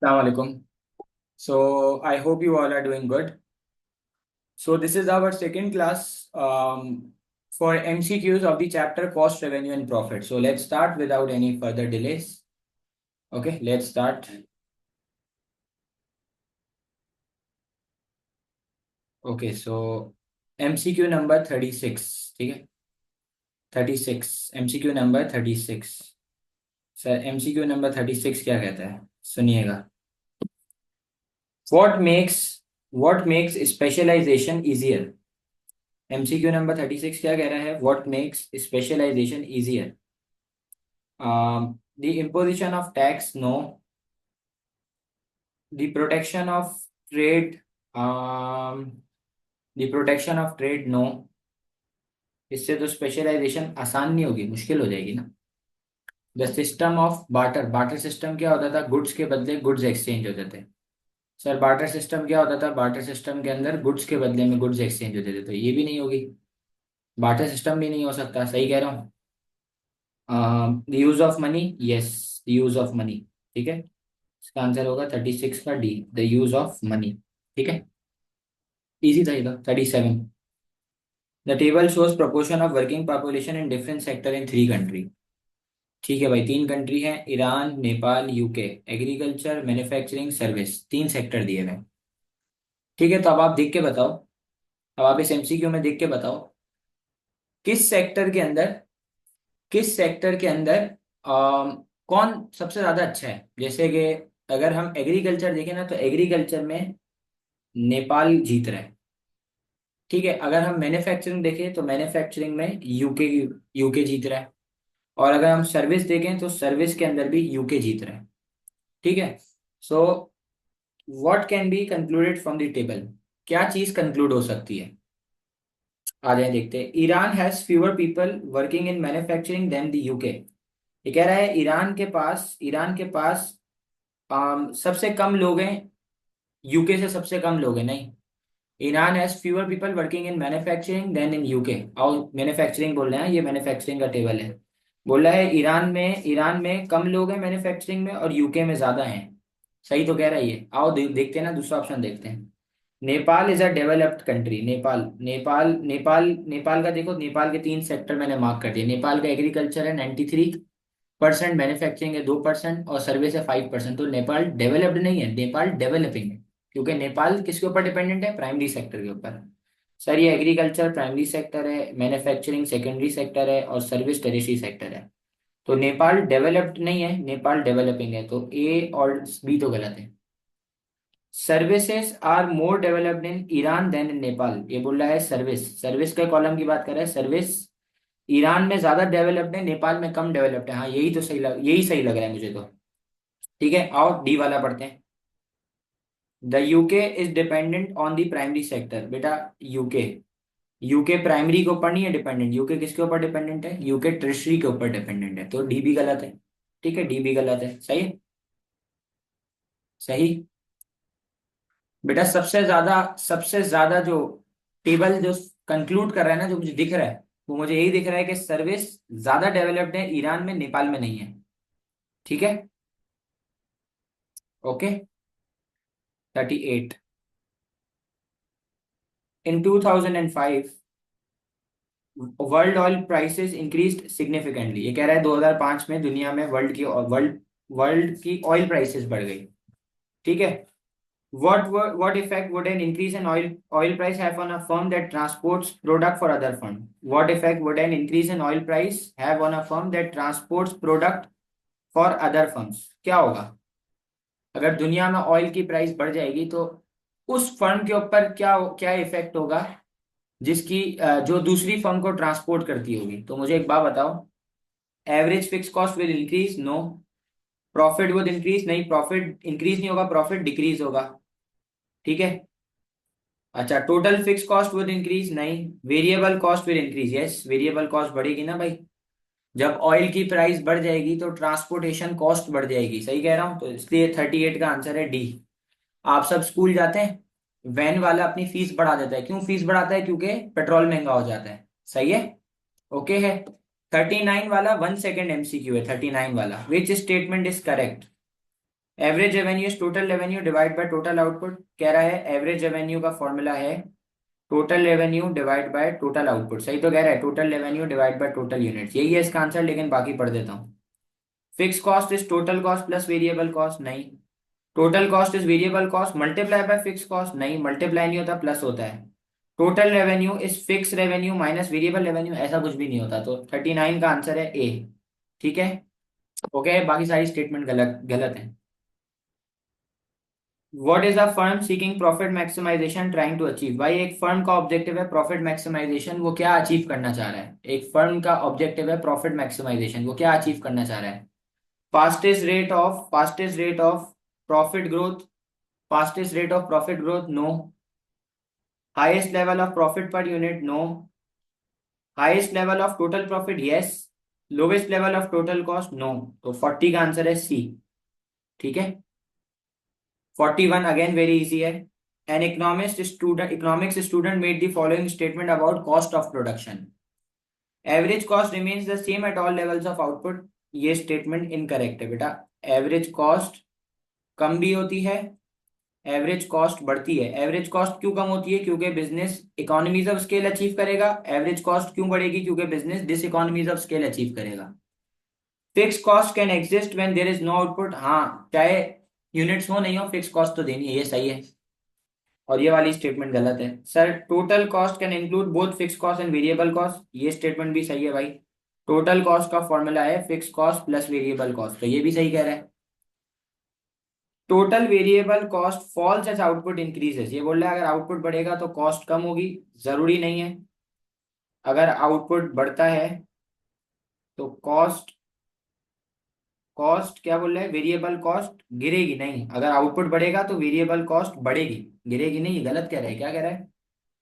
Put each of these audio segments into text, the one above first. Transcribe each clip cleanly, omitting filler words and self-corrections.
Assalamualaikum. So I hope you all are doing good. So this is our second class for MCQs of the chapter Cost, Revenue and Profit. So let's start without any further delays. Okay, let's start. Okay, so MCQ number 36. ठीक है, 36 MCQ number 36. Sir MCQ number 36 क्या कहता है, सुनिएगा. What makes what makes specialization easier? MCQ number 36 क्या कह रहा है? What makes specialization easier? The imposition of tax, no. The protection of trade, um, the protection of trade, no. इससे तो स्पेशलाइजेशन आसान नहीं होगी, मुश्किल हो जाएगी ना. The system of barter, barter system क्या होता था? गुड्स के बदले गुड्स एक्सचेंज होते थे. सर बार्टर सिस्टम क्या होता था? बार्टर सिस्टम के अंदर गुड्स के बदले में गुड्स एक्सचेंज होते थे, तो ये भी नहीं होगी. बार्टर सिस्टम भी नहीं हो सकता, सही कह रहा हूँ. The use of money, yes, the use of money. ठीक है, इसका आंसर होगा 36 का D, the use of money. ठीक है, इजी था ये तो. 37, the table shows proportion of working population in different sector in 3 country. ठीक है भाई, 3 कंट्री हैं, Iran, Nepal, UK. Agriculture, manufacturing, service, 3 sector दिए गए. ठीक है, तो अब आप देख के बताओ, अब आप इस एमसीक्यू में देख के बताओ किस सेक्टर के अंदर, किस सेक्टर के अंदर कौन सबसे ज्यादा अच्छा है. जैसे कि अगर हम एग्रीकल्चर देखें ना, तो एग्रीकल्चर में नेपाल जीत रहा है. ठीक है, अगर हम मैन्युफैक्चरिंग देखें तो मैन्युफैक्चरिंग में यूके, यूके जीत रहा है. और अगर हम सर्विस देखें तो सर्विस के अंदर भी यूके जीत रहा है. ठीक है, so what can be concluded from the table? क्या चीज कंक्लूड हो सकती है? आ जाए देखते हैं. Iran has fewer people working in manufacturing than the UK. ये कह रहा है ईरान के पास सबसे कम लोग हैं, यूके से सबसे कम लोग हैं. नहीं, Iran has fewer people working in manufacturing than in UK. और मैन्युफैक्चरिंग बोल रहे हैं, ये मैन्युफैक्चरिंग का टेबल है. बोल रहा है ईरान में कम लोग हैं मैन्युफैक्चरिंग में, और यूके में ज्यादा हैं. सही तो कह रहा है ये. आओ देखते हैं ना, दूसरा ऑप्शन देखते हैं. Nepal is a developed country. Nepal का देखो, नेपाल के 3 सेक्टर मैंने मार्क कर दिए. नेपाल का एग्रीकल्चर है 93%, मैन्युफैक्चरिंग है 2% और सर्विस है 5%. तो नेपाल डेवलप्ड नहीं है, नेपाल डेवलपिंग है. क्योंकि नेपाल किसके ऊपर डिपेंडेंट है? प्राइमरी सेक्टर के ऊपर. सर ये एग्रीकल्चर प्राइमरी सेक्टर है, मैन्युफैक्चरिंग सेकेंडरी सेक्टर है और सर्विस टेरिशरी सेक्टर है. तो नेपाल डेवलप्ड नहीं है, नेपाल डेवलपिंग है. तो ए और बी तो गलत है. Services are more developed in Iran than in Nepal. ये बोल रहा है सर्विस, सर्विस के कॉलम की बात कर रहा है. सर्विस ईरान में ज्यादा डेवलप्ड है, नेपाल में कम डेवलप्ड है. हाँ यही सही लग रहा है मुझे तो. ठीक है, आओ डी वाला पढ़ते हैं. The UK is dependent on the primary sector. बेटा यूके, यूके प्राइमरी के ऊपर नहीं है डिपेंडेंट. यूके किसके ऊपर डिपेंडेंट है? यूके टर्शरी के ऊपर डिपेंडेंट है. तो डी भी गलत है. ठीक है, डी भी गलत है. सही है, सही. बेटा सबसे ज्यादा जो टेबल जो कंक्लूड कर रहा है ना, जो मुझे दिख रहा है, वो मुझे यही दिख रहा है कि सर्विस ज्यादा डेवलप्ड है ईरान में, नेपाल में नहीं है. ठीक है, ओके. 38, इन 2005 world oil prices increased significantly. ये कह रहा है 2005 में दुनिया में वर्ल्ड की ऑयल प्राइसेस बढ़ गई. ठीक है, what effect would an increase in oil price have on a firm that transports product for other firm? What effect would an increase in oil price have on a firm that transports product for other firms? क्या होगा अगर दुनिया में oil की price बढ़ जाएगी, तो उस फर्म के ऊपर क्या क्या इफेक्ट होगा जिसकी जो दूसरी फर्म को ट्रांसपोर्ट करती होगी. तो मुझे एक बात बताओ, average fix cost will increase, no. Profit will increase, नहीं, प्रॉफिट इंक्रीज नहीं होगा, प्रॉफिट डिक्रीज होगा. ठीक है, अच्छा. Total fix cost will increase, नहीं. Variable cost will increase, yes, variable cost बढ़ेगी ना भाई. जब ऑयल की प्राइस बढ़ जाएगी तो ट्रांसपोर्टेशन कॉस्ट बढ़ जाएगी. सही कह रहा हूं, तो इसलिए 38 का आंसर है डी. आप सब स्कूल जाते हैं, वैन वाला अपनी फीस बढ़ा देता है. क्यों फीस बढ़ाता है? क्योंकि पेट्रोल महंगा हो जाता है. सही है, ओके है. 39 वाला 1 सेकेंड एमसीक्यू है. 39 वाला, which statement is correct? Average revenue is total revenue divide by total output. कह रहा है एवरेज रेवेन्यू का फॉर्मूला है total revenue divide by total output. सही तो कह रहा है, total revenue divide by total units, यही है इसका आंसर, लेकिन बाकी पढ़ देता हूँ। Fix cost is total cost plus variable cost, नहीं। Total cost is variable cost multiply by fix cost, नहीं, मल्टीप्लाई नहीं होता, प्लस होता है। Total revenue is fix revenue minus variable revenue, ऐसा कुछ भी नहीं होता। तो 39 का आंसर है ए। ठीक है, ओके, बाकी सारी स्टेटमेंट गलत गलत है। What is a firm seeking profit maximisation trying to achieve. भाई एक फर्म का ऑब्जेक्टिव है प्रॉफिट मैक्सिमाइजेशन, वो क्या अचीव करना चाह रहा है? एक फर्म का ऑब्जेक्टिव है प्रॉफिट मैक्सिमाइजेशन, वो क्या अचीव करना चाह रहा है? Fastest rate of profit growth, fastest rate of profit growth, no. Highest level of profit per unit, no. Highest level of total profit, yes. Lowest level of total cost, no. तो 40 का answer है C. ठीक है, 41 again very easy है। An economics student made the following statement about cost of production. Average cost remains the same at all levels of output. ये statement incorrect है बेटा। Average cost कम भी होती है, एवरेज कॉस्ट बढ़ती है। एवरेज कॉस्ट क्यों कम होती है? क्योंकि business economies of scale achieve करेगा। एवरेज कॉस्ट क्यों बढ़ेगी? क्योंकि business diseconomies of scale achieve करेगा। Fix cost can exist when there is no output, हाँ, चाहे यूनिट्स हो नहीं हो, फिक्स कॉस्ट तो देनी है, ये सही है। और ये वाली स्टेटमेंट गलत है। Sir total cost can include both fix cost and variable cost, ये स्टेटमेंट भी सही है भाई। टोटल कॉस्ट का फॉर्मूला है fix cost plus variable cost, तो ये भी सही कह रहा है। Total variable cost falls as output increases, ये बोल रहा है अगर आउटपुट बढ़ेगा तो कॉस्ट कम होगी, जरूरी नहीं है। अगर आउटपुट बढ़ता है तो कॉस्ट, कॉस्ट क्या बोल रहा है, वेरिएबल कॉस्ट गिरेगी, नहीं। अगर आउटपुट बढ़ेगा तो वेरिएबल कॉस्ट बढ़ेगी, गिरेगी नहीं। ये गलत कह रहा है, क्या कह रहा है?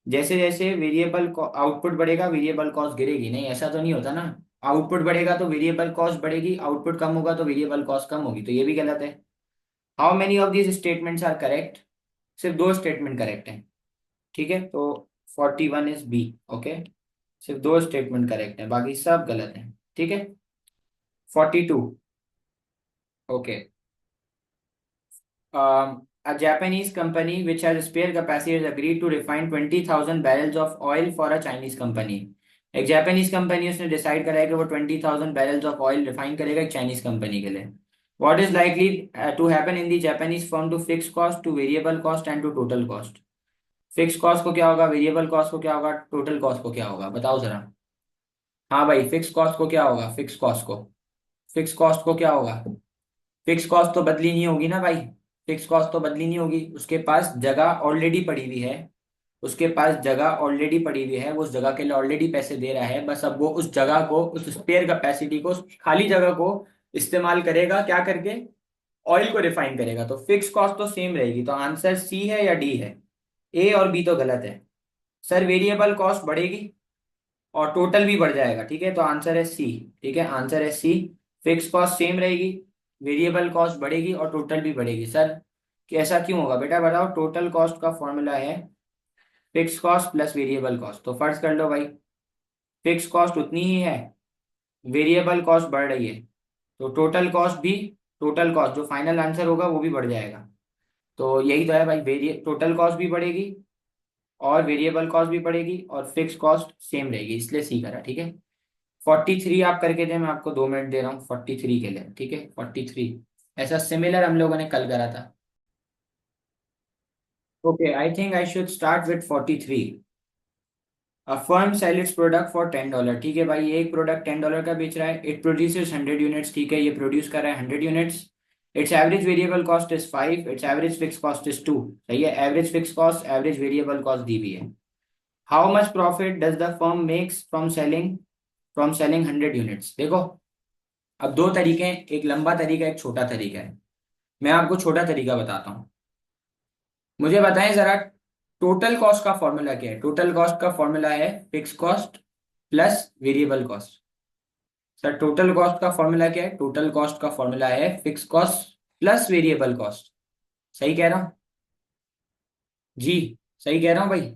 जैसे जैसे वेरिएबल आउटपुट बढ़ेगा वेरिएबल कॉस्ट गिरेगी, नहीं, ऐसा तो नहीं होता ना। आउटपुट बढ़ेगा तो वेरिएबल कॉस्ट बढ़ेगी, आउटपुट कम होगा तो वेरिएबल कॉस्ट कम होगी, तो ये भी गलत है। How many of these statements are correct? सिर्फ दो स्टेटमेंट करेक्ट है। ठीक है, तो 41 इज बी। ओके, सिर्फ दो स्टेटमेंट करेक्ट है, बाकी सब गलत है। ठीक है, 42। Okay, a Japanese company which has spare capacity has agreed to refine 20,000 barrels of oil for a Chinese company. एक जापानीज कंपनी, उसने डिसाइड करा है कि वो 20,000 बैरल्स ऑफ ऑयल रिफाइन करेगा एक चाइनीज कंपनी के लिए। What is likely to happen in the Japanese firm to fix cost, to variable cost and to total cost. Fix cost को क्या होगा, वेरिएबल कॉस्ट को क्या होगा, टोटल कॉस्ट को क्या होगा, बताओ जरा। हाँ भाई, फिक्स कॉस्ट को क्या होगा, फिक्स कॉस्ट को, फिक्स कॉस्ट को क्या होगा? फिक्स कॉस्ट तो बदली नहीं होगी ना भाई, फिक्स कॉस्ट तो बदली नहीं होगी, उसके पास जगह ऑलरेडी पड़ी हुई है, उसके पास जगह ऑलरेडी पड़ी हुई है, वो उस जगह के लिए ऑलरेडी पैसे दे रहा है, बस अब वो उस जगह को, उस स्पेयर कैपेसिटी को, उस खाली जगह को इस्तेमाल करेगा, क्या करके, ऑयल को रिफाइन करेगा। तो फिक्स कॉस्ट तो सेम रहेगी, तो आंसर सी है या डी है? ए और बी तो गलत है। सर वेरिएबल कॉस्ट बढ़ेगी और टोटल भी बढ़ जाएगा, ठीक है, तो आंसर है सी। ठीक है, आंसर है सी। फिक्स कॉस्ट सेम रहेगी, वेरिएबल कॉस्ट बढ़ेगी और टोटल भी बढ़ेगी। सर कि ऐसा क्यों होगा बेटा, बताओ। टोटल कॉस्ट का फॉर्मूला है fix cost plus variable cost, तो फर्ज कर लो भाई, फिक्स कॉस्ट उतनी ही है, वेरिएबल कॉस्ट बढ़ रही है, तो टोटल कॉस्ट भी, टोटल कॉस्ट जो फाइनल आंसर होगा वो भी बढ़ जाएगा। तो यही तो है भाई, वेरिए टोटल कॉस्ट भी बढ़ेगी और वेरिएबल कॉस्ट भी बढ़ेगी और फिक्स कॉस्ट सेम रहेगी, इसलिए सी करा। ठीक है, 43 आप करके दे, मैं आपको 2 मिनट दे रहा हूँ 43 के लिए। ठीक है, 43 ऐसा सिमिलर हम लोगों ने कल करा था। Okay, I think I should start with 43। A firm sell its product for $10। ठीक है भाई, ये एक प्रोडक्ट $10 का बेच रहा है। इट प्रोड्यूसेस 100 यूनिट्स, ठीक है, ये प्रोड्यूस कर रहा है 100 units. Its average variable cost is 5, its average fix cost is 2। सही है, average fix cost average variable cost दी हुई है। How much profit does the firm makes from selling 100 units. देखो, अब दो तरीके हैं, एक लंबा तरीका एक छोटा तरीका है। मैं आपको छोटा तरीका बताता हूँ। मुझे बताएं जरा, टोटल कॉस्ट का फॉर्मूला क्या है? टोटल कॉस्ट का फॉर्मूला है fix cost plus variable cost. Sir total cost का फॉर्मूला क्या है? टोटल कॉस्ट का फॉर्मूला है fix cost plus variable cost. सही कह रहा हूँ जी, सही कह रहा हूँ भाई।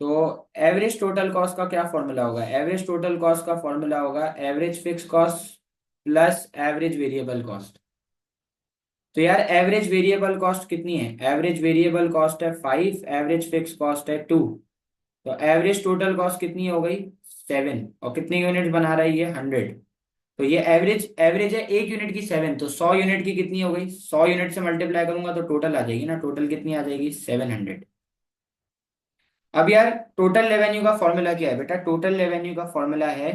तो एवरेज टोटल कॉस्ट का क्या फॉर्मूला होगा? एवरेज टोटल कॉस्ट का फॉर्मूला होगा average fix cost plus average variable cost. तो यार एवरेज वेरिएबल कॉस्ट कितनी है? एवरेज वेरिएबल कॉस्ट है 5, एवरेज फिक्स कॉस्ट है 2। तो एवरेज टोटल कॉस्ट कितनी हो गई? 7। और कितने यूनिट बना रहा है ये? 100। तो ये एवरेज एवरेज है 1 यूनिट की 7, तो 100 यूनिट की कितनी हो गई? 100 यूनिट से मल्टीप्लाई करूंगा तो टोटल आ जाएगी ना, टोटल कितनी आ जाएगी? 700। अब यार टोटल रेवेन्यू का फॉर्मूला क्या है बेटा? टोटल रेवेन्यू का फॉर्मूला है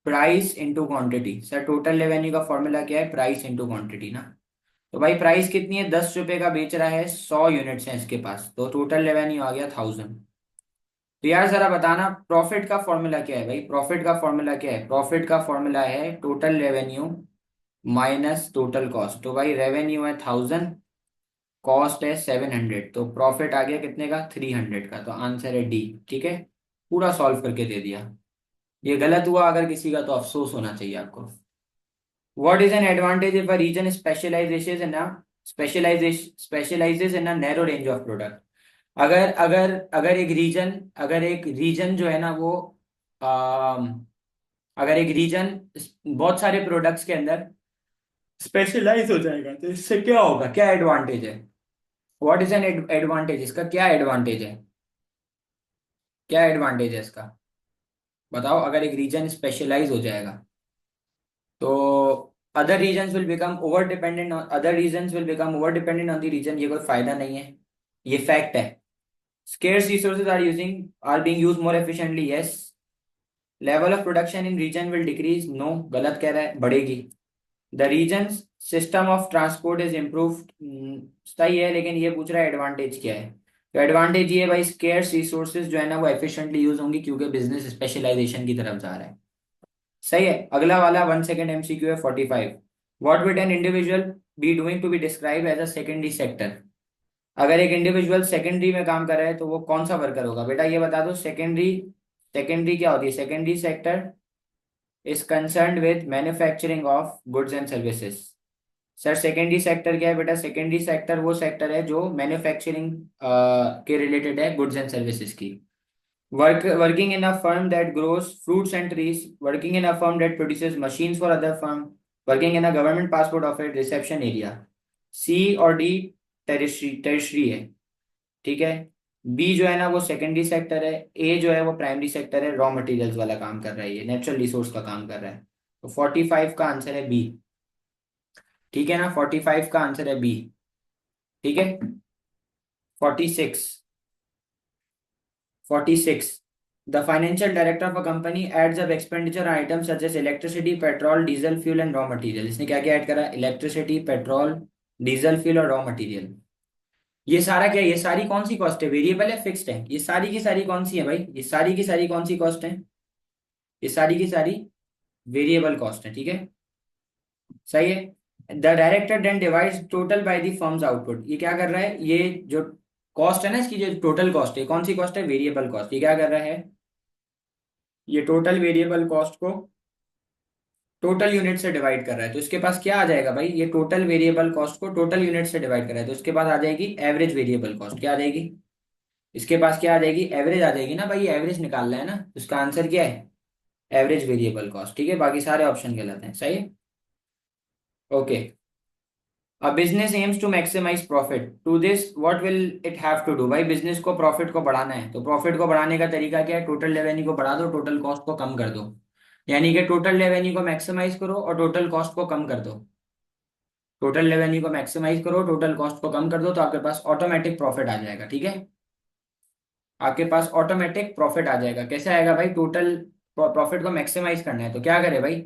price into quantity. Sir total revenue का फॉर्मूला क्या है? प्राइस इंटू क्वांटिटी ना। तो भाई प्राइस कितनी है? 10 रुपए का बेच रहा है, 100 यूनिट्स हैं इसके पास, तो टोटल रेवेन्यू आ गया 1000। तो यार जरा बताना प्रॉफिट का फॉर्मूला क्या है भाई? प्रॉफिट का फॉर्मूला क्या है? प्रॉफिट का फॉर्मूला है total revenue minus total cost. तो भाई रेवेन्यू है 1000, कॉस्ट है 700, तो प्रॉफिट आ गया कितने का? 300 का। तो आंसर है डी। ठीक है, पूरा सॉल्व करके दे दिया। ये गलत हुआ अगर किसी का तो अफसोस होना चाहिए आपको। What is an advantage if a region specializes in a narrow range of product? अगर अगर अगर एक रीजन जो है ना वो अम, अगर एक रीजन बहुत सारे प्रोडक्ट्स के अंदर स्पेशलाइज हो जाएगा तो इससे क्या होगा? क्या एडवांटेज है? What is an advantage? इसका क्या एडवांटेज है? क्या एडवांटेज है इसका? बताओ। अगर एक रीजन स्पेशलाइज हो जाएगा तो other regions will become over dependent on the region. ये कोई फायदा नहीं है, ये फैक्ट है। Scarce resources are being used more efficiently, yes. Level of production in region will decrease, no, गलत कह रहा है, बढ़ेगी। The region system of transport is improved, सही है, लेकिन ये पूछ रहा है एडवांटेज क्या है। तो एडवांटेज ये है भाई, स्केर्स रिसोर्सेज जो है ना वो एफिशिएंटली यूज होंगी क्योंकि बिजनेस स्पेशलाइजेशन की तरफ जा रहा है। सही है। अगला वाला 1 सेकेंड एमसीक्यू है 45। What will an individual be doing to be describe as a secondary sector? अगर एक इंडिविजुअल सेकेंडरी में काम कर रहा है तो वो कौन सा वर्कर होगा बेटा? ये बता दो। सेकेंडरी सेकेंडरी क्या होती है? Secondary sector is concerned with manufacturing of goods and services. Sir secondary sector क्या है बेटा? सेकेंडरी सेक्टर वो सेक्टर है जो मैन्युफैक्चरिंग के रिलेटेड है, गुड्स एंड सर्विसेज की। Working in a firm that grows fruits and trees, working in a firm that produces machines for other firm, working in a government passport office reception area। सी और D tertiary है, ठीक है। B जो है ना वो secondary sector है, ए जो है वो प्राइमरी सेक्टर है, रॉ मटेरियल्स वाला काम कर रहा है, ये नेचुरल रिसोर्स का काम कर रहा है। तो 45 का आंसर है बी। ठीक है ना, 45 का आंसर है बी। ठीक है। 46। 46, the financial director of a company adds up expenditure on items such as electricity, petrol, diesel, fuel and raw material। इसने क्या क्या ऐड करा? इलेक्ट्रिसिटी, पेट्रोल, डीजल, फ्यूल और रॉ मटेरियल। ये सारा क्या है? ये सारी कौन सी कॉस्ट है? वेरिएबल है, फिक्स्ड है? ये सारी की सारी कौन सी है भाई? ये सारी की सारी कौन सी कॉस्ट है? ये सारी की सारी वेरिएबल कॉस्ट है, ठीक है। सही है। The director then divides total by the firm's output. ये क्या कर रहा है? ये जो कॉस्ट है ना इसकी, जो टोटल कॉस्ट है, कौन सी कॉस्ट है? Variable cost. ये क्या कर रहा है? ये टोटल वेरिएबल कॉस्ट को टोटल यूनिट से डिवाइड कर रहा है। तो इसके पास क्या आ जाएगा भाई? ये टोटल वेरिएबल कॉस्ट को टोटल यूनिट से डिवाइड कर रहा है, तो इसके पास आ जाएगी एवरेज वेरिएबल कॉस्ट। क्या आ जाएगी? इसके पास क्या आ जाएगी? एवरेज आ जाएगी ना भाई, एवरेज निकालना है ना, तो इसका आंसर क्या है? Average variable cost. ठीक है, बाकी सारे ऑप्शन गलत हैं। सही है। Okay. A business aims to maximise profit, to this what will it have to do? भाई बिजनेस को प्रॉफिट को बढ़ाना है, तो प्रॉफिट को बढ़ाने का तरीका क्या है? टोटल रेवेन्यू को बढ़ा दो, टोटल कॉस्ट को कम कर दो। यानी कि टोटल रेवेन्यू को मैक्सिमाइज करो और टोटल कॉस्ट को कम कर दो। टोटल रेवेन्यू को मैक्सिमाइज करो, टोटल कॉस्ट को कम कर दो, तो आपके पास ऑटोमेटिक प्रॉफिट आ जाएगा। ठीक है, आपके पास ऑटोमेटिक प्रॉफिट आ जाएगा। कैसे आएगा भाई? टोटल प्रॉफिट को मैक्सिमाइज करना है तो क्या करे भाई?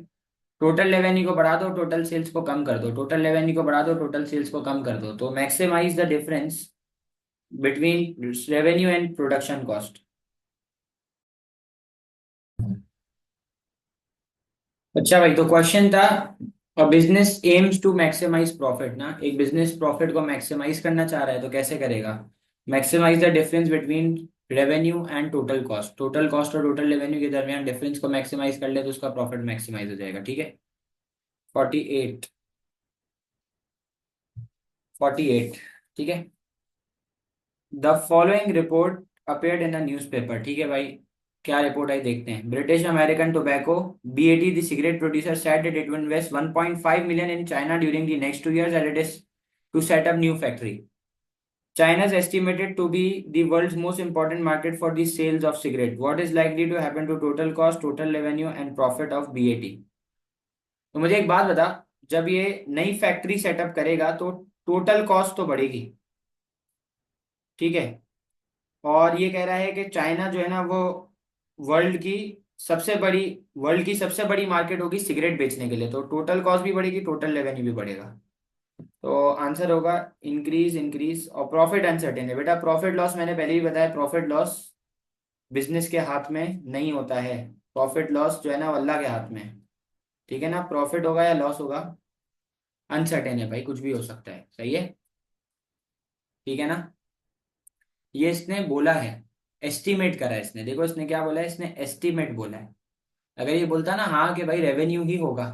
टोटल रेवेन्यू को बढ़ा दो, टोटल सेल्स को कम कर दो, टोटल रेवेन्यू को बढ़ा दो, टोटल सेल्स को कम कर दो, तो maximise the difference between revenue and production cost. अच्छा भाई, तो क्वेश्चन था business aims to maximise profit ना। एक बिजनेस प्रॉफिट को मैक्सिमाइज करना चाह रहा है तो कैसे करेगा? Maximise the difference between revenue and total cost. Total cost और टोटल रेवेन्यू के दरमियान डिफरेंस को मैक्सिमाइज कर ले तो उसका प्रॉफिट मैक्सिमाइज हो जाएगा। ठीक है। 48। 48। ठीक है। The following report appeared in a newspaper. ठीक है भाई, क्या रिपोर्ट आई देखते हैं। British American tobacco BAT the cigarette producer said that it will invest 1.5 million in China during the next 2 years as it is to set up new factory. China is estimated to be the world's most important market for the sales of cigarette. What is likely to happen to total cost, total revenue and profit of BAT? तो मुझे एक बात बता, जब ये नई factory setup करेगा तो टोटल कॉस्ट तो बढ़ेगी, ठीक है। और ये कह रहा है कि चाइना जो है ना वो वर्ल्ड की सबसे बड़ी वर्ल्ड की सबसे बड़ी मार्केट होगी सिगरेट बेचने के लिए, तो टोटल कॉस्ट भी बढ़ेगी, टोटल रेवेन्यू भी बढ़ेगा। तो आंसर होगा इंक्रीज इंक्रीज। और प्रॉफिट अनसर्टेन है बेटा, प्रॉफिट लॉस मैंने पहले ही बताया, प्रॉफिट लॉस बिजनेस के हाथ में नहीं होता है। प्रॉफिट लॉस जो है ना वो अल्लाह के हाथ में है, ठीक है ना। प्रॉफिट होगा या लॉस होगा, अनसर्टेन है भाई, कुछ भी हो सकता है, सही है, ठीक है ना। ये इसने बोला है, एस्टिमेट करा है इसने, देखो इसने क्या बोला है, इसने एस्टिमेट बोला है। अगर ये बोलता ना हाँ कि भाई रेवेन्यू ही होगा,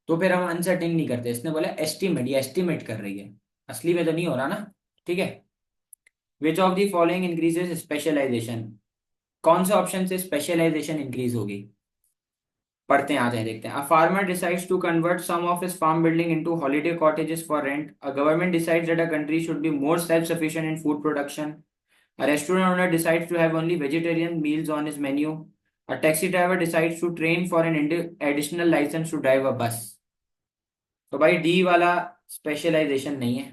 तो फिर हम अनसर्टेन नहीं करते। इसने बोला एस्टिमेट, ये एस्टिमेट कर रही है, असली में तो नहीं हो रहा ना, ठीक है। Which of the following increases specialisation, कौन से ऑप्शन से स्पेशलाइजेशन इंक्रीज होगी, पढ़ते हैं, आ जाए देखते हैं। A farmer decides to convert some of his farm building into holiday cottages for rent. A government decides that a country should be more self sufficient in food production. A restaurant owner decides to have only vegetarian meals on his menu. A taxi driver decides to train for an additional license to drive a bus. तो भाई D वाला specialisation नहीं है,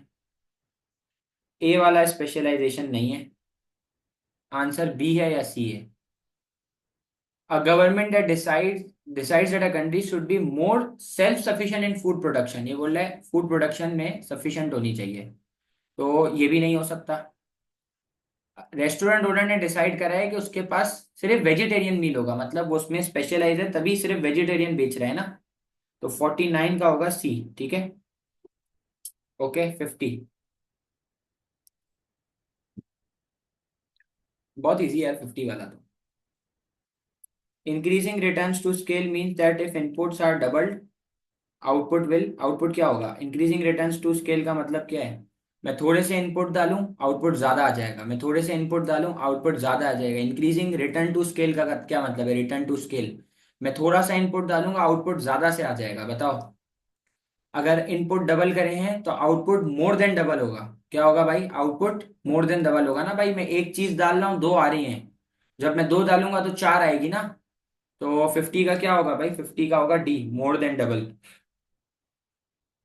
ए वाला specialisation नहीं है, answer B है या सी है। A government that decides that a country should be more self sufficient in food production, ये बोल रहा है फूड प्रोडक्शन में सफिशिएंट होनी चाहिए, तो ये भी नहीं हो सकता। रेस्टोरेंट ओनर ने डिसाइड करा है कि उसके पास सिर्फ वेजिटेरियन मील होगा, मतलब वो उसमें स्पेशलाइज है तभी सिर्फ वेजिटेरियन बेच रहे हैं ना, तो 49 का होगा सी, ठीक है। ओके 50, बहुत इजी है 50 वाला तो। Increasing returns to scale means that if inputs are doubled output will, output क्या होगा, इंक्रीजिंग रिटर्न्स टू स्केल का मतलब क्या है, मैं थोड़े से इनपुट डालूं आउटपुट ज्यादा आ जाएगा, मैं थोड़े से इनपुट डालूं आउटपुट ज्यादा आ जाएगा। इंक्रीजिंग रिटर्न टू स्केल का क्या मतलब है, रिटर्न टू स्केल, मैं थोड़ा सा इनपुट डालूंगा आउटपुट ज्यादा से आ जाएगा, बताओ। अगर इनपुट डबल करे हैं तो आउटपुट मोर देन डबल होगा, क्या होगा भाई, आउटपुट मोर देन डबल होगा ना भाई, मैं एक चीज डाल रहा हूँ दो आ रही हैं, जब मैं दो डालूंगा तो चार आएगी ना, तो 50 का क्या होगा भाई, 50 का होगा डी, मोर देन डबल,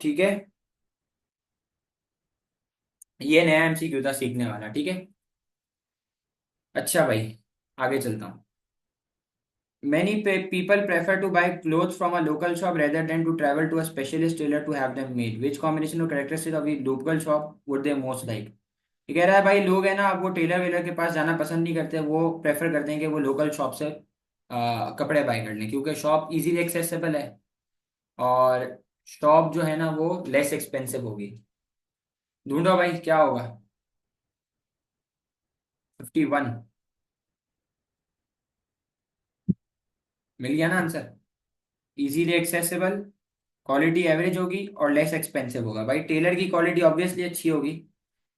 ठीक है। ये नया एमसीक्यू था सीखने वाला, ठीक है। अच्छा भाई, आगे चलता हूँ। Many people prefer to buy clothes from a local shop rather than to travel to a specialist tailor to have them made. Which combination of characteristics of the local shop would they most like? ये कह रहा है भाई लोग है ना, अब वो टेलर वेलर के पास जाना पसंद नहीं करते, वो प्रेफर करते हैं कि वो लोकल शॉप से कपड़े बाय कर लें, क्योंकि शॉप इजीली एक्सेसिबल है और शॉप जो है ना वो लेस एक्सपेंसिव होगी। ढूंढो भाई क्या होगा, 51, मिल गया ना answer. Easily accessible, quality average होगी और लेस एक्सपेंसिव होगा। भाई टेलर की क्वालिटी ऑब्वियसली अच्छी होगी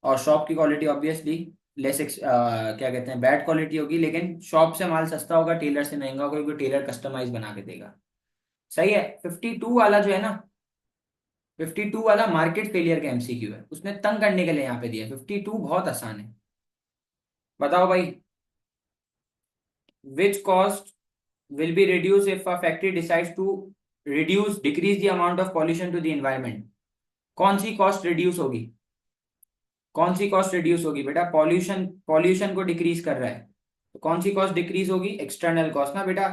और शॉप की क्वालिटी ऑब्वियसली क्या कहते हैं बैड क्वालिटी होगी, लेकिन शॉप से माल सस्ता होगा, टेलर से महंगा होगा, क्योंकि टेलर कस्टमाइज बना के देगा। सही है। 52 वाला जो है ना, 52 वाला मार्केट फेलियर का एमसीक्यू है, उसने तंग करने के लिए यहाँ पे दिया है। 52 बहुत आसान है, बताओ भाई। Which cost will be reduced if a factory decides to decrease the amount of pollution to the environment? कौन सी कॉस्ट रिड्यूस होगी, कौन सी कॉस्ट रिड्यूस होगी बेटा, पॉल्यूशन पॉल्यूशन को डिक्रीज कर रहा है, तो कौन सी कॉस्ट डिक्रीज होगी, एक्सटर्नल कॉस्ट ना बेटा।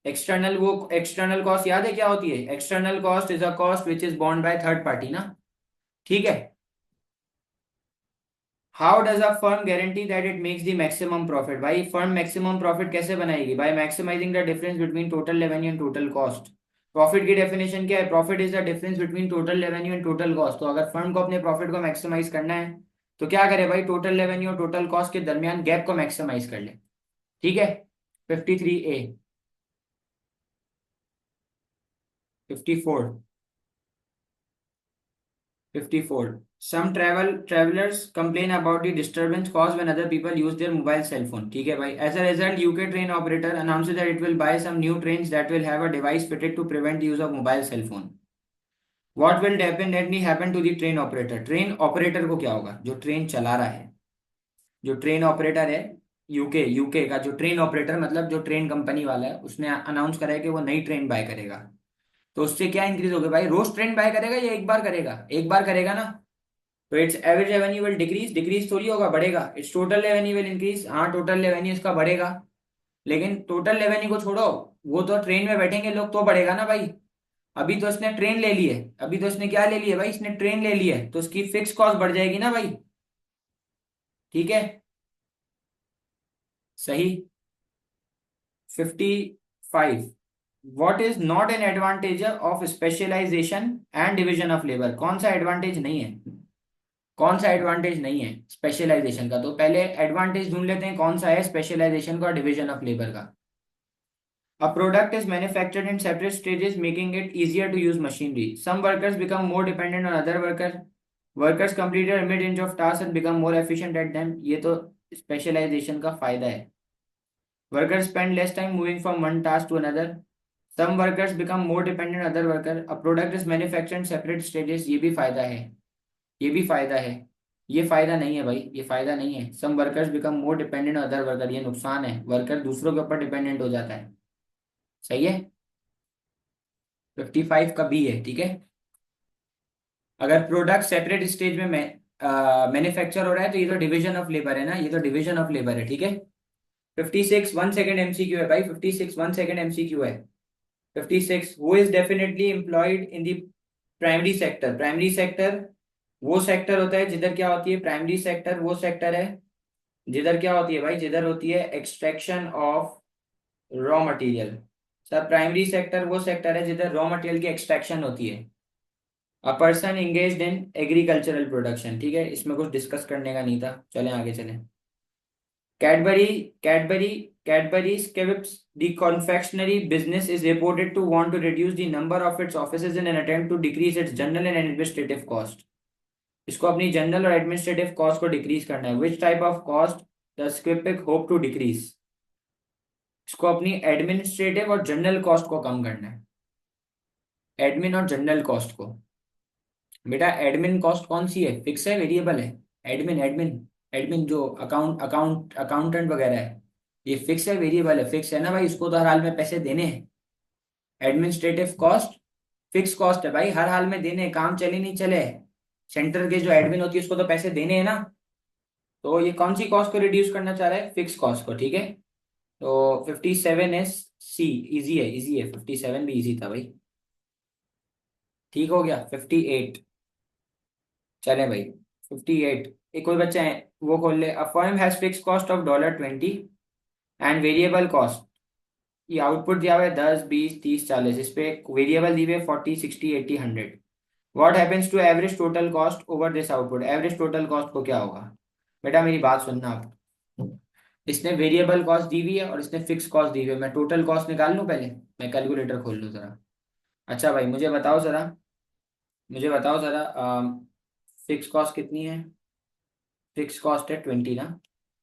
एक्सटर्नल, वो एक्सटर्नल कॉस्ट याद है क्या होती है, external cost is a cost which is borne by third party ना, ठीक है। How does a firm guarantee that it makes the maximum profit, भाई फर्म मैक्सिमम प्रॉफिट कैसे बनाएगी, by maximising the difference between total revenue and total cost. Profit की definition क्या है, profit is the difference between total revenue and total cost. तो अगर firm को अपने प्रॉफिट को मैक्सिमाइज करना है तो क्या करे भाई, टोटल रेवेन्यू और टोटल कॉस्ट के दरमियान गैप को मैक्सिमाइज कर ले, ठीक है। 53A, 54, 54. Some travelers complain about the disturbance caused when other people use their mobile cell phone. ठीक है भाई. As a result, UK train operator announces that it will buy some new trains that will have a device fitted to prevent the use of mobile cell phone. What will definitely happen to the train operator? Train operator को क्या होगा? जो train चला रहा है, जो train operator है, UK का जो ट्रेन ऑपरेटर मतलब जो ट्रेन कंपनी वाला है, उसने अनाउंस करा है कि वो नई ट्रेन बाय करेगा. तो उससे क्या इंक्रीज होगा भाई? रोज ट्रेन बाय करेगा या एक बार करेगा? एक बार करेगा ना. तो it's average revenue will decrease. Decrease थोड़ी होगा, बढ़ेगा. It's total revenue will increase. हाँ, टोटल रेवेन्यू इसका बढ़ेगा. लेकिन टोटल रेवेन्यू को छोड़ो, वो तो ट्रेन में बैठेंगे लोग तो बढ़ेगा ना भाई. अभी तो इसने ट्रेन ले ली है. अभी तो इसने क्या ले लिया भाई? इसने ट्रेन ले ली है, तो उसकी फिक्स कॉस्ट बढ़ जाएगी ना भाई. ठीक है. सही. 55. What is not an advantage of specialisation and division of labour? कौन सा एडवांटेज नहीं है? कौन सा एडवांटेज नहीं है स्पेशलाइजेशन का? तो पहले एडवांटेज ढूंढ लेते हैं कौन सा है स्पेशलाइजेशन का और डिवीजन ऑफ लेबर का. A product is manufactured in separate stages, making it easier to use machinery. Some workers become more dependent on other workers. Workers complete a mid-range of tasks and become more efficient at them. ये तो specialization का फायदा है. Workers spend less time moving from one task to another. Some workers become more dependent on other workers. A product is manufactured in separate stages. ये भी फायदा है. ये भी फायदा है. ये फायदा नहीं है भाई, ये फायदा नहीं है. Some workers become more dependent on other workers. ये नुकसान है. वर्कर दूसरों के ऊपर डिपेंडेंट हो जाता है. सही है. 55 का बी है. ठीक है. अगर प्रोडक्ट सेपरेट स्टेज में मैन्युफैक्चर हो रहा है तो ये तो डिवीजन ऑफ लेबर है ना. ये तो डिवीजन ऑफ लेबर है. ठीक है. 56 1 सेकेंड एमसीक्यू है भाई. 56 1 सेकेंड एमसीक्यू है. 56. Who is definitely employed in the primary sector? Primary sector वो सेक्टर होता है जिधर क्या होती है? प्राइमरी सेक्टर वो सेक्टर है जिधर क्या होती है भाई? जिधर होती है extraction of raw material. Sir, primary sector वो सेक्टर है जिधर रॉ मटेरियल की एक्सट्रैक्शन होती है. A person engaged in agricultural production. ठीक है, इसमें कुछ डिस्कस करने का नहीं था. चलें आगे चलें. Cadbury Cadbury Cadbury Schweppes the confectionery business is reported to want to reduce the number of its offices in an attempt to decrease its general and administrative cost. इसको अपनी जनरल और एडमिनिस्ट्रेटिव कॉस्ट को decrease करना है. Which type of cost the Schweppes hope to decrease? इसको अपनी administrative और general cost को कम करना है. एडमिन और जनरल कॉस्ट को. बेटा एडमिन कॉस्ट कौन सी है? फिक्स है, वेरिएबल है? एडमिन एडमिन एडमिन जो अकाउंटेंट वगैरह है, ये फिक्स है, वेरिएबल है? फिक्स है ना भाई, उसको तो हर हाल में पैसे देने हैं. एडमिनिस्ट्रेटिव कॉस्ट फिक्स कॉस्ट है भाई, हर हाल में देने हैं, काम चले नहीं चले. सेंटर के जो एडमिन होती है उसको तो पैसे देने हैं ना. तो ये कौन सी कॉस्ट को रिड्यूस करना चाह रहा है? फिक्स कॉस्ट को. ठीक है. तो 57 इज सी. इजी है, इजी है. 57 भी इजी था भाई. ठीक हो गया. 58. चले भाई. 58. एक कोई बच्चा है वो खोल ले. A firm has fix cost of $20 and variable cost. ये आउटपुट दिया हुआ है 10 20 30 40. इस पे वेरिएबल दी हुई है 40 60 80 100. What happens to average total cost over this output? Average total cost को क्या होगा? बेटा मेरी बात सुनना आप. इसने वेरिएबल कॉस्ट दी हुई है और इसने फिक्स कॉस्ट दी हुई है. मैं टोटल कॉस्ट निकाल लूं पहले? मैं कैलकुलेटर खोल लूं जरा. अच्छा भाई, मुझे बताओ जरा फिक्स कॉस्ट कितनी है? फिक्स कॉस्ट है 20 ना.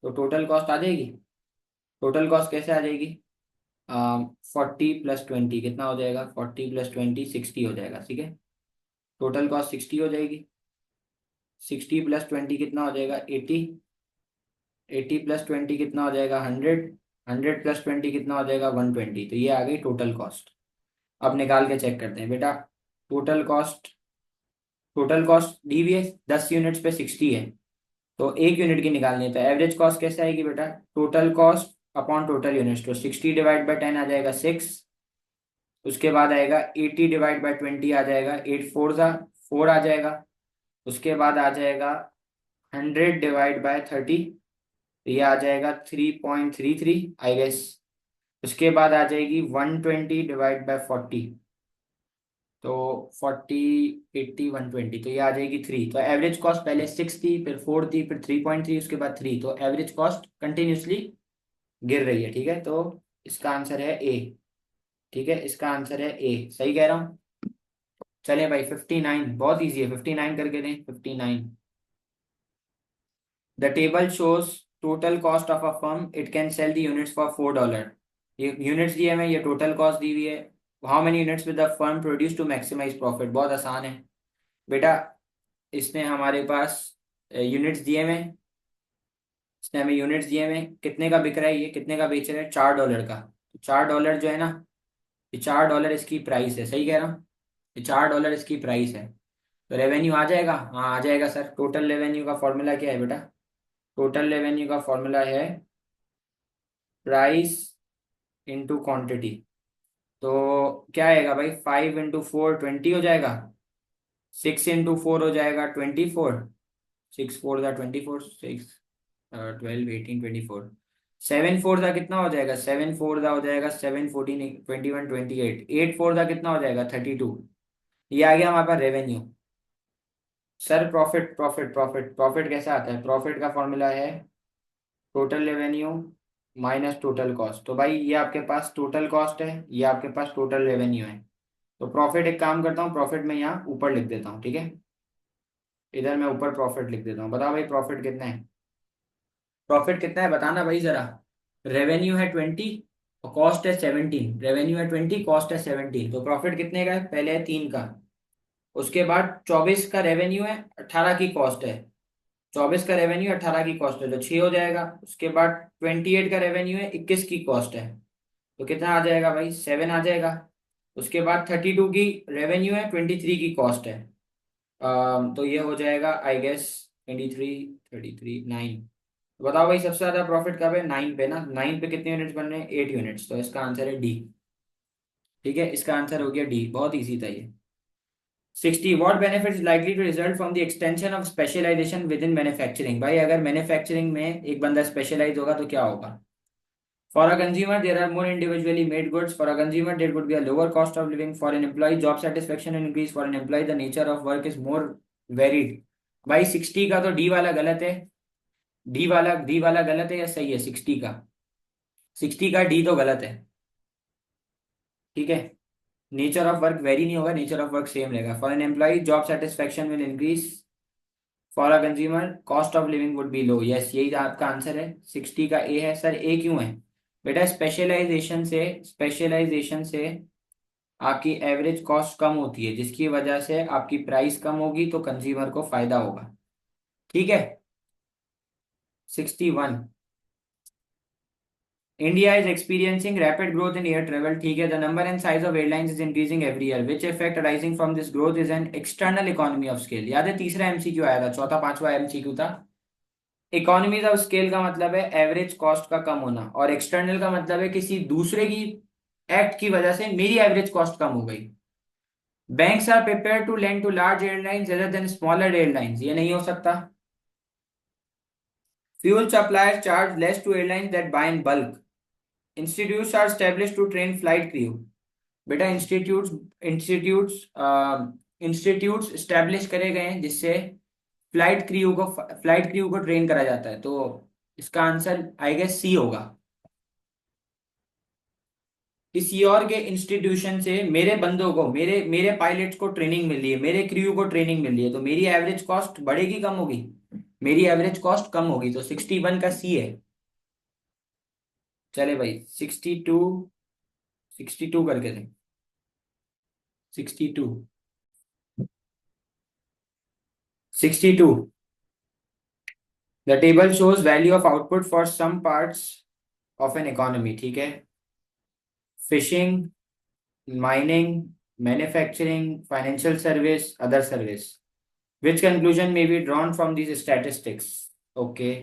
तो टोटल कॉस्ट आ जाएगी. टोटल कॉस्ट कैसे आ जाएगी? 40 + 20 कितना हो जाएगा? 40 + 20 60 हो जाएगा. ठीक है. टोटल कॉस्ट 60 हो जाएगी. 60 + 20 कितना हो जाएगा? 80. 80 + 20 कितना हो जाएगा? 100. 100 + 20 कितना हो जाएगा? 120. तो ये आ गई टोटल कॉस्ट. अब निकाल के चेक करते हैं बेटा. टोटल कॉस्ट दी हुई है 10 यूनिट्स पे 60 है, तो 1 यूनिट की निकालनी है. तो एवरेज कॉस्ट कैसे आएगी बेटा? Total cost upon total units. तो 60 डिवाइड बाई 10 आ जाएगा 6. उसके बाद आएगा 80 डिवाइड बाई 20 आ जाएगा 8 4 ज़ा 4 आ जाएगा. उसके बाद आ जाएगा 100 डिवाइड बाय 30. तो ये आ जाएगा 3.33 आई गेस. उसके बाद आ जाएगी 120 डिवाइड बाय 40. तो 40 80 120. तो ये आ जाएगी 3. तो एवरेज कॉस्ट पहले 6 थी, फिर 4 थी, फिर 3.3, उसके बाद 3. तो एवरेज कॉस्ट कंटिन्यूसली गिर रही है. ठीक है. तो इसका आंसर है ए. ठीक है, इसका आंसर है ए. सही कह रहा हूँ? चले भाई 59, बहुत इजी है, 59 करके दें, 59। The table shows total cost of a firm it can sell the units for $4। ये यूनिट्स दिए हुए हैं, ये टोटल कॉस्ट दी हुई है। How many units with the firm produce to maximise profit, बहुत आसान है बेटा। इसने हमारे पास यूनिट्स दिए हुए हैं, इसने हमें यूनिट्स दिए हुए हैं, कितने का बिक रहा है, ये कितने का बेच रहा है, $4 का। तो $4 जो है ना, ये $4 इसकी प्राइस है, सही कह रहा हूँ, ये $4 इसकी प्राइस है। तो रेवेन्यू आ जाएगा, हाँ आ जाएगा सर। टोटल रेवेन्यू का फॉर्मूला क्या है बेटा? टोटल रेवेन्यू का फॉर्मूला है प्राइस इंटू क्वांटिटी। तो क्या आएगा भाई, 5 इंटू 4 20 हो जाएगा, 6 इंटू 4 हो जाएगा 24, 6 4 जा 24, 6 12 18 24, 7 4 जा कितना हो जाएगा, 7 4 जा हो जाएगा 7 14 21 28, 8 4 जा कितना हो जाएगा 32। ये आ गया हमारे पास revenue. Sir profit profit profit profit कैसे आता है? प्रॉफिट का फॉर्मूला है total revenue minus total cost. तो भाई ये आपके पास टोटल कॉस्ट है, ये आपके पास टोटल रेवेन्यू है। तो प्रॉफिट, एक काम करता हूँ, प्रॉफिट में यहाँ ऊपर लिख देता हूँ, ठीक है, इधर मैं ऊपर प्रॉफिट लिख देता हूँ। बताओ भाई प्रॉफिट कितना है? प्रॉफिट कितना है बताना भाई जरा। रेवेन्यू है 20 और कॉस्ट है 17। रेवेन्यू है 20, कॉस्ट है 17, तो प्रॉफिट कितने का है? पहले है 3 का, उसके बाद 24 का रेवेन्यू है, 18 की कॉस्ट है। 24 का रेवेन्यू 18 की कॉस्ट है तो 6 हो जाएगा। उसके बाद 28 का रेवेन्यू है, 21 की कॉस्ट है, तो कितना आ जाएगा भाई, 7 आ जाएगा। उसके बाद 32 की रेवेन्यू है, 23 की कॉस्ट है। तो ये हो जाएगा आई गेस 23, 33, 9। बताओ भाई सबसे ज्यादा प्रॉफिट कब है? 9 पे ना। 9 पे कितने यूनिट्स बन रहे हैं? 8 यूनिट्स, तो इसका आंसर है डी। ठीक है, इसका आंसर हो गया डी, बहुत इजी था ये। 60, what benefit is likely to result from the extension of specialization with in manufacturing. भाई अगर मैन्युफैक्चरिंग में एक बंदा स्पेशलाइज होगा तो क्या होगा? For a consumer, there are more individually made goods. For a consumer, there would be a lower cost of living. For an employee, job satisfaction and increase. For an employee, the nature of work is more varied. भाई 60 का तो D वाला गलत है। D वाला गलत है या सही है 60 का? 60 का डी तो गलत है, ठीक है। नेचर ऑफ वर्क वेरी नहीं होगा, नेचर ऑफ वर्क सेम रहेगा। For an employ job satisfaction will increase. For a consumer cost of living would be low. Yes, यही आपका आंसर है, 60 का ए है। सर ए क्यों है? बेटा स्पेशलाइजेशन से आपकी एवरेज कॉस्ट कम होती है, जिसकी वजह से आपकी प्राइस कम होगी तो कंज्यूमर को फायदा होगा, ठीक है। 61, India is experiencing rapid growth in air travel, ठीक है। The number and size of airlines is increasing every year, which effect arising from this growth is an external economy of scale. याद है तीसरा एमसीक्यू आया था, चौथा पांचवा MCQ था। इकोनॉमीज ऑफ स्केल का मतलब है एवरेज कॉस्ट का कम होना, और एक्सटर्नल का मतलब है किसी दूसरे की एक्ट की वजह से मेरी एवरेज कॉस्ट कम हो गई। Banks are prepare to lend to large airlines other than smaller airlines, ये नहीं हो सकता। Fuel suppliers charge less to airlines that buy in bulk. Institutes are established to train flight crew. बेटा institutes institutes establish करे गए हैं जिससे flight crew को ट्रेन करा जाता है, तो इसका आंसर आई गेस सी होगा। किसी और के इंस्टीट्यूशन से मेरे बंदों को, मेरे मेरे पायलट्स को ट्रेनिंग मिल रही है, मेरे क्रू को ट्रेनिंग मिल रही है, तो मेरी एवरेज कॉस्ट बढ़ेगी कम होगी? मेरी एवरेज कॉस्ट कम होगी, तो 61 का सी है। चले भाई 62, 62 करके दें, 62, 62। The table shows value of output for some parts of an economy, ठीक है। Fishing, mining, manufacturing, financial service, other service. Which conclusion may be drawn from these statistics? Okay,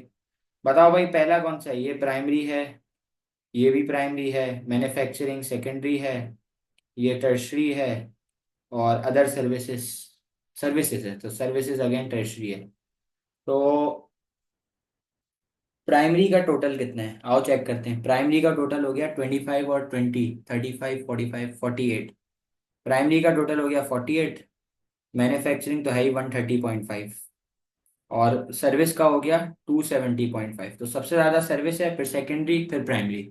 बताओ भाई पहला कौन सा है? ये प्राइमरी है, ये भी प्राइमरी है, मैन्युफैक्चरिंग सेकेंडरी है, ये टर्शरी है, और अदर सर्विसेज, सर्विसेज है, तो सर्विसेज अगेन टर्शरी है। तो प्राइमरी का टोटल कितना है, आओ चेक करते हैं। प्राइमरी का टोटल हो गया 25 और 20, 35 45 48। प्राइमरी का टोटल हो गया 48। मैन्युफैक्चरिंग तो है ही 130.5, और सर्विस का हो गया 270.5। तो सबसे ज्यादा सर्विस है, फिर सेकेंडरी, फिर primary.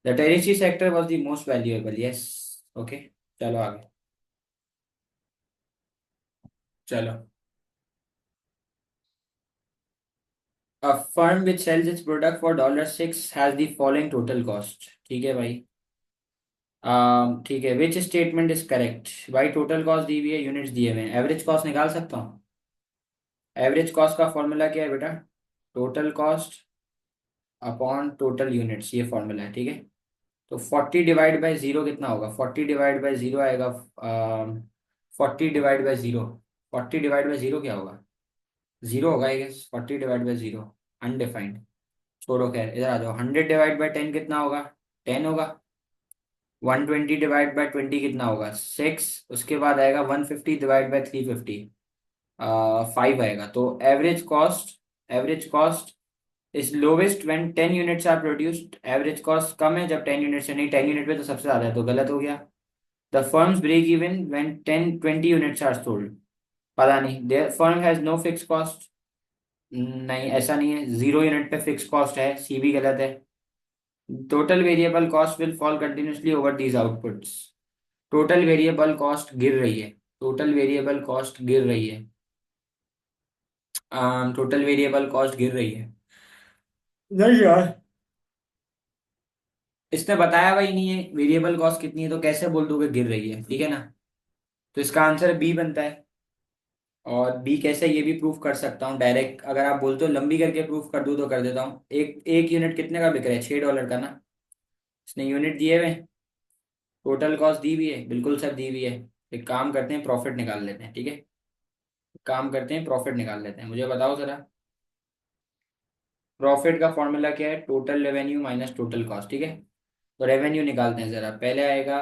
The territory sector was the most valuable, yes. Okay, चलो आगे। चलो, a firm which sells its product for $6 has the following total cost. ठीक है भाई। ठीक है, विच स्टेटमेंट इज करेक्ट भाई? टोटल कॉस्ट दी हुई है, यूनिट्स दिए हुए हैं, एवरेज कॉस्ट निकाल सकता हूँ। एवरेज कॉस्ट का फॉर्मूला क्या है बेटा? Total cost upon total units, ये फॉर्मूला है, ठीक है। तो 40/0 कितना होगा? 40/0 आएगा, 40/0, 40/0 क्या होगा? जीरो होगा आई गेस। 40/0 अनडिफाइंड, छोड़ो, खैर इधर आ जाओ। 100/10 कितना होगा? 10 होगा। 120/20 कितना होगा? 6। उसके बाद आएगा 150/350, 5 आएगा। तो average cost is lowest when 10 units are produced. Average cost कम है जब 10 यूनिट्स है, नहीं 10 यूनिट पे तो सबसे ज्यादा है, तो गलत हो गया। The firms break even when 10-20 units are sold. पता नहीं, their firm has no fix cost. नहीं, ऐसा नहीं है, 0 यूनिट पे फिक्स कॉस्ट है, सी भी गलत है। Total variable cost will fall continuously over these outputs. Total variable cost गिर रही है, टोटल वेरिएबल कॉस्ट गिर रही है, टोटल वेरिएबल कॉस्ट गिर रही है। नहीं यार, इसने बताया हुआ ही नहीं है वेरिएबल कॉस्ट कितनी है, तो कैसे बोल दोगे गिर रही है? ठीक है ना। तो इसका आंसर बी बनता है। और बी कैसे, ये भी प्रूफ कर सकता हूँ डायरेक्ट। अगर आप बोलते हो लंबी करके प्रूफ कर दूँ तो कर देता हूँ। एक एक यूनिट कितने का बिक रहा है? $6 का ना। इसने यूनिट दिए हुए, टोटल कॉस्ट दी हुई है, बिल्कुल सब दी हुई है। एक काम करते हैं, प्रॉफिट निकाल लेते हैं, ठीक है। काम करते हैं, प्रॉफिट निकाल लेते हैं। मुझे बताओ जरा, प्रॉफिट का फॉर्मूला क्या है? Total revenue minus total cost, ठीक है। तो रेवेन्यू निकालते हैं जरा। पहले आएगा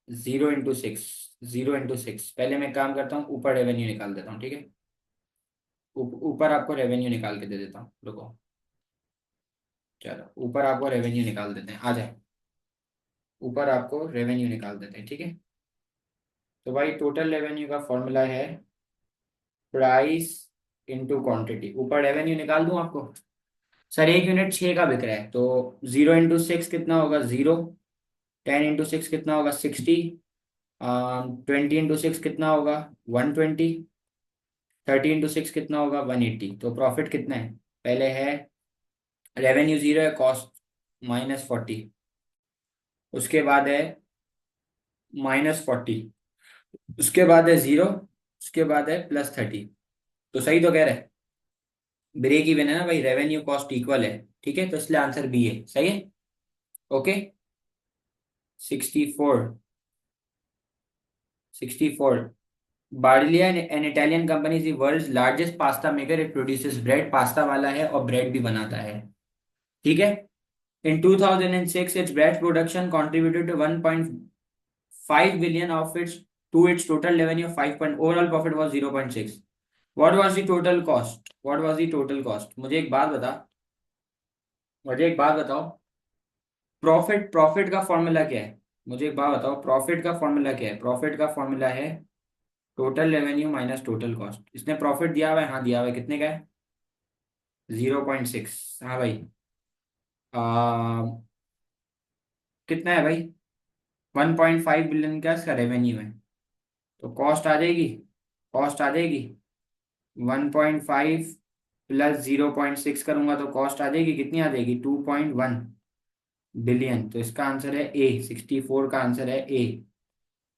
0 × 6, 0 × 6। पहले मैं काम करता हूँ, ऊपर रेवेन्यू निकाल देता हूँ, ठीक है। ऊपर आपको रेवेन्यू निकाल के दे देता हूँ, रुको। चलो, ऊपर आपको रेवेन्यू निकाल देते हैं, आ जाए। ऊपर आपको रेवेन्यू निकाल देते हैं, ठीक है। तो भाई टोटल रेवेन्यू का फॉर्मूला है प्राइस इंटू क्वांटिटी। ऊपर रेवेन्यू निकाल दूं आपको? सर एक यूनिट 6 का बिक रहा है, तो 0 × 6 कितना होगा? 0। 10 × 6 कितना होगा? 60। 20 × 6 कितना होगा? 120। 30 × 6 कितना होगा? 180। तो प्रॉफिट कितना है? पहले है रेवेन्यू 0 है, कॉस्ट -40। उसके बाद है -40। उसके बाद है 0। उसके बाद है +30। तो सही तो कह रहे हैं? ब्रेक इवन है ना भाई, रेवेन्यू कॉस्ट इक्वल है। ठीक है, तो इसलिए आंसर बी है, सही है। Okay. 64। 64। Barilla an Italian company is the world's largest pasta maker. It produces bread, pasta वाला है और ब्रेड भी बनाता है, ठीक है। In 2006, its bread production contributed to 1.5 billion of its to its total revenue of 5 point, overall profit was 0.6. What was the total cost? What was the total cost? मुझे एक बात बताओ, प्रॉफिट प्रॉफिट का फॉर्मूला क्या है? मुझे एक बात बताओ, प्रॉफिट का फॉर्मूला क्या है? प्रॉफिट का फॉर्मूला है total revenue minus total cost. इसने प्रॉफिट दिया हुआ है, हाँ दिया हुआ है, कितने का है? 0.6। हाँ भाई। आ, कितना है भाई? 1.5 बिलियन का इसका रेवेन्यू है, तो कॉस्ट आ जाएगी, कॉस्ट आ जाएगी 1.5 प्लस 0.6 करूंगा तो कॉस्ट आ जाएगी, कितनी आ जाएगी? 2.1 बिलियन। तो इसका आंसर है ए, 64 का आंसर है ए।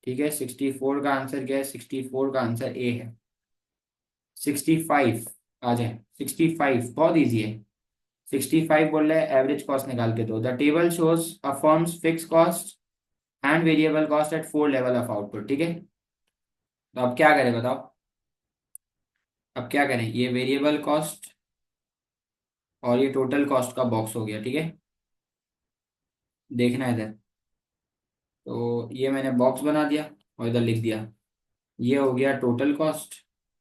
ठीक है, 64 का आंसर क्या है? 64 का आंसर ए है। 65 आ जाए। 65 बहुत इजी है। 65 बोल रहा है एवरेज कॉस्ट निकाल के दो। The table shows a firms fix cost and variable cost at 4 level of output, ठीक है। तो अब क्या करें बताओ? अब क्या करें? ये वेरिएबल कॉस्ट और ये टोटल कॉस्ट का बॉक्स हो गया, ठीक है। देखना है इधर, तो ये मैंने बॉक्स बना दिया और इधर लिख दिया, ये हो गया टोटल कॉस्ट।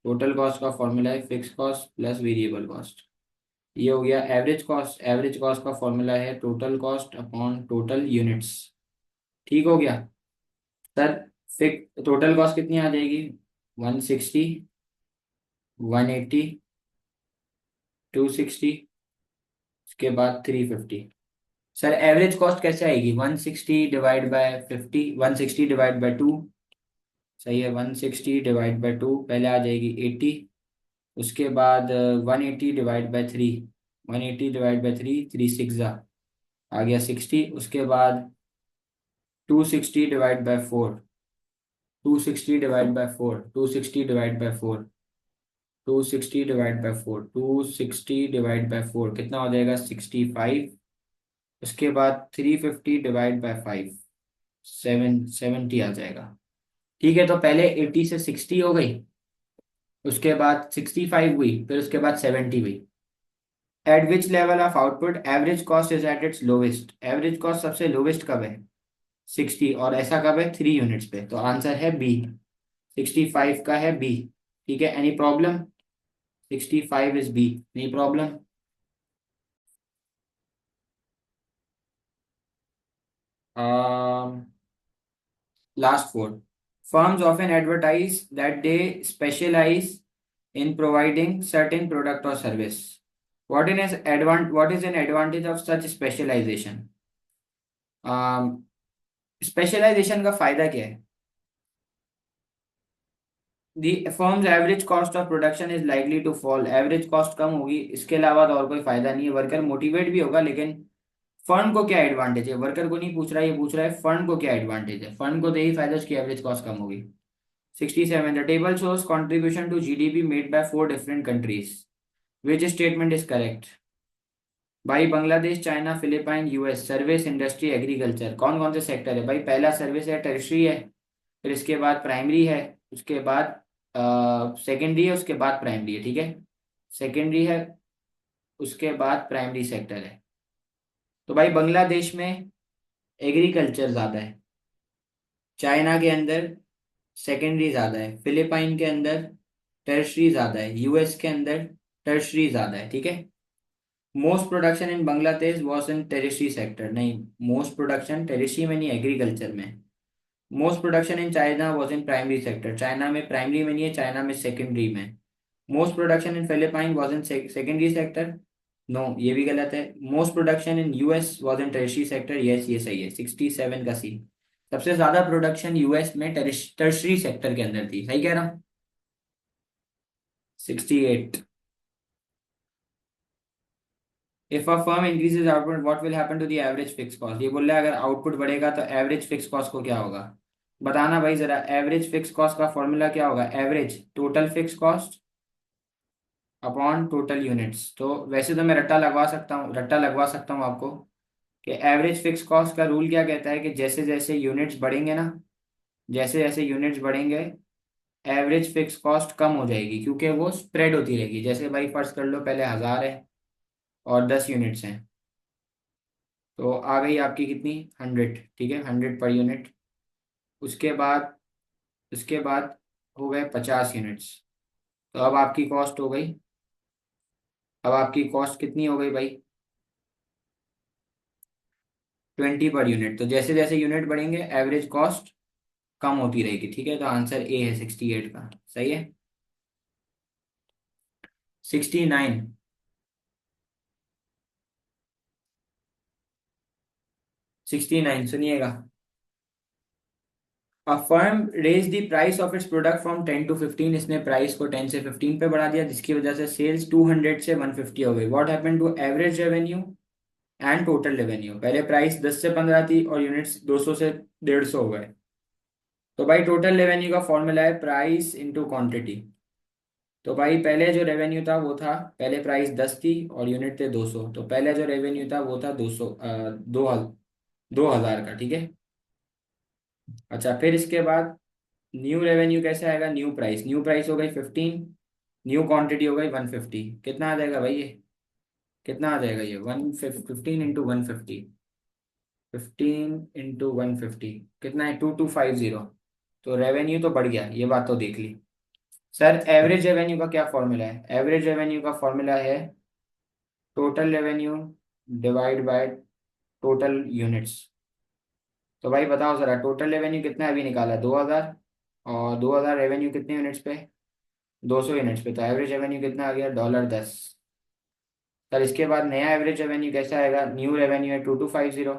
टोटल कॉस्ट का फॉर्मूला है fix cost plus variable cost. ये हो गया एवरेज कॉस्ट। एवरेज कॉस्ट का फॉर्मूला है total cost upon total units. ठीक हो गया सर। फिक्स टोटल कॉस्ट कितनी आ जाएगी? 160, 180, 260, उसके बाद 350। सर एवरेज कॉस्ट कैसे आएगी? 160 डिवाइड बाय 50, 160 डिवाइड बाय 2, सही है। 160 डिवाइड बाई टू, पहले आ जाएगी 80। उसके बाद 180 divide by three. 180 divide by three, three six आ गया 60। उसके बाद 260 divide by four. 260 divide by four, 260 divide by four, 260 divide by four, 260 divide by four कितना हो जाएगा? 65। उसके बाद 350 डिवाइड बाई फाइव, 70 आ जाएगा। ठीक है, तो पहले 80 से 60 हो गई, उसके बाद 65 हुई, फिर उसके बाद 70 हुई। Eight which level of output average cost is at its lowest? Average cost सबसे लोवेस्ट कब है? 60। और ऐसा कब है? 3 यूनिट्स पे। तो आंसर है बी। 65 का है बी। ठीक है, any problem? 65 is B, any problem? Last four. Firms often advertise that they specialize in providing certain product or service. What is an advantage of such specialization? Specialization का फायदा क्या है? The firm's average cost of production is likely to fall. Average cost कम होगी, इसके अलावा तो और कोई फायदा नहीं है। वर्कर मोटिवेट भी होगा, लेकिन फर्म को क्या एडवांटेज है? वर्कर को नहीं पूछ रहा है, ये पूछ रहा है फर्म को क्या एडवांटेज है। फर्म को तो यही फायदा है, उसकी एवरेज कॉस्ट कम होगी। 67. The table shows contribution to GDP made by four different countries. Which statement is correct? भाई Bangladesh, China, Philippine, US. Service, industry, agriculture, कौन कौन से सेक्टर है भाई? पहला सर्विस है, टर्शरी है, फिर इसके बाद प्राइमरी है, उसके बाद सेकेंडरी है, उसके बाद प्राइमरी है। ठीक है, सेकेंडरी है, उसके बाद प्राइमरी सेक्टर है। तो भाई बांग्लादेश में एग्रीकल्चर ज़्यादा है, चाइना के अंदर सेकेंडरी ज़्यादा है, फिलीपाइन के अंदर टर्शरी ज़्यादा है, यूएस के अंदर टर्शरी ज़्यादा है। ठीक है। Most production in Bangladesh was in tertiary sector. नहीं, मोस्ट प्रोडक्शन टेरिशरी में नहीं, एग्रीकल्चर में। Most production in China was in primary sector. China में प्राइमरी में नहीं है, चाइना में सेकेंडरी में। Most production in Philippine was in secondary sector. No, ये भी गलत है। Most production in US was in tertiary sector. Yes, ये सही है। 67 का सी। सबसे ज्यादा प्रोडक्शन यूएस में टर्शरी सेक्टर के अंदर थी। सही कह रहा हूँ? 68। If a firm increases output what will happen to the average fix cost? ये बोल रहा है अगर आउटपुट बढ़ेगा तो एवरेज फिक्स कॉस्ट को क्या होगा? बताना भाई जरा। एवरेज फिक्स कॉस्ट का फॉर्मूला क्या होगा? Average total fix cost upon total units. तो वैसे तो मैं रट्टा लगवा सकता हूँ आपको कि एवरेज फिक्स कॉस्ट का रूल क्या कहता है कि जैसे जैसे यूनिट्स बढ़ेंगे ना, जैसे जैसे यूनिट्स बढ़ेंगे एवरेज फिक्स कॉस्ट कम हो जाएगी, क्योंकि वो स्प्रेड होती रहेगी। जैसे भाई फर्ज कर लो पहले 1000 है और 10 यूनिट्स हैं, तो आ गई आपकी कितनी? 100। ठीक है, 100 पर यूनिट। उसके बाद उसके बाद हो गए 50 यूनिट्स। तो अब आपकी कॉस्ट हो गई, अब आपकी कॉस्ट कितनी हो गई भाई? 20 पर यूनिट। तो जैसे जैसे यूनिट बढ़ेंगे एवरेज कॉस्ट कम होती रहेगी। ठीक है, तो आंसर ए है 68 का। सही है। 69। 69 सुनिएगा। A firm raise the price of its product from 10 to 15। इसने प्राइस को 10 से 15 पे बढ़ा दिया, जिसकी वजह से सेल्स 200 से 150 हो गई। What happened to average revenue and total revenue? पहले प्राइस 10 से 15 थी और यूनिट्स 200 से 150 हो गए। तो भाई टोटल रेवेन्यू का फॉर्मूला है प्राइस इंटू क्वांटिटी। तो भाई पहले जो रेवेन्यू था वो था, पहले प्राइस 10 थी और यूनिट थे 200, तो पहले जो रेवेन्यू था वो था 200, 2000 का। ठीक है। अच्छा, फिर इसके बाद न्यू रेवेन्यू कैसे आएगा? न्यू प्राइस हो गई 15, न्यू क्वांटिटी हो गई 150। कितना आ जाएगा भाई ये? कितना आ जाएगा ये? 115 इंटू 150, 15 इंटू 150 कितना है? 2250। तो रेवेन्यू तो बढ़ गया, ये बात तो देख ली। सर एवरेज रेवेन्यू का क्या फॉर्मूला है? एवरेज रेवेन्यू का फॉर्मूला है total revenue divide by total units. तो भाई बताओ जरा, टोटल रेवेन्यू कितना है? अभी निकाला 2000, और 2000 रेवेन्यू कितने यूनिट्स पे? 200 यूनिट्स पे। तो एवरेज रेवेन्यू कितना आ गया? $10। सर इसके बाद नया एवरेज रेवेन्यू कैसा आएगा? न्यू रेवेन्यू है 2250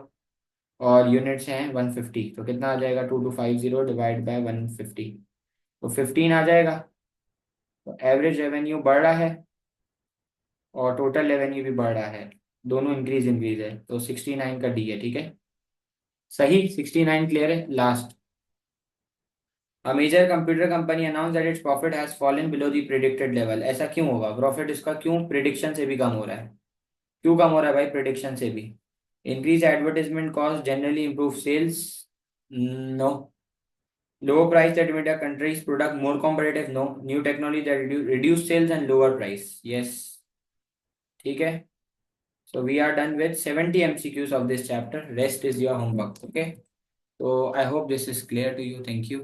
और यूनिट्स हैं 150। तो कितना आ जाएगा? 2250 डिवाइड बाय 150। तो 15 आ जाएगा। तो एवरेज रेवेन्यू बढ़ रहा है और टोटल रेवेन्यू भी बढ़ रहा है, दोनों इंक्रीज इंक्रीज है, तो 69 का डी है, ठीक है। सही, 69 क्लियर है। Last, a major computer company announce that its profit has fallen below the predicted level. ऐसा क्यों होगा? प्रॉफिट इसका क्यों प्रिडिक्शन से भी कम हो रहा है? क्यों कम हो रहा है भाई प्रिडिक्शन से भी? Increase advertisement cost generally improve sales, no. Lower price that made a country's product more competitive, no. New technology that reduce sales and lower price, yes. ठीक है। So we are done with 70 MCQs of this chapter. Rest is your homework. Okay. So I hope this is clear to you. Thank you.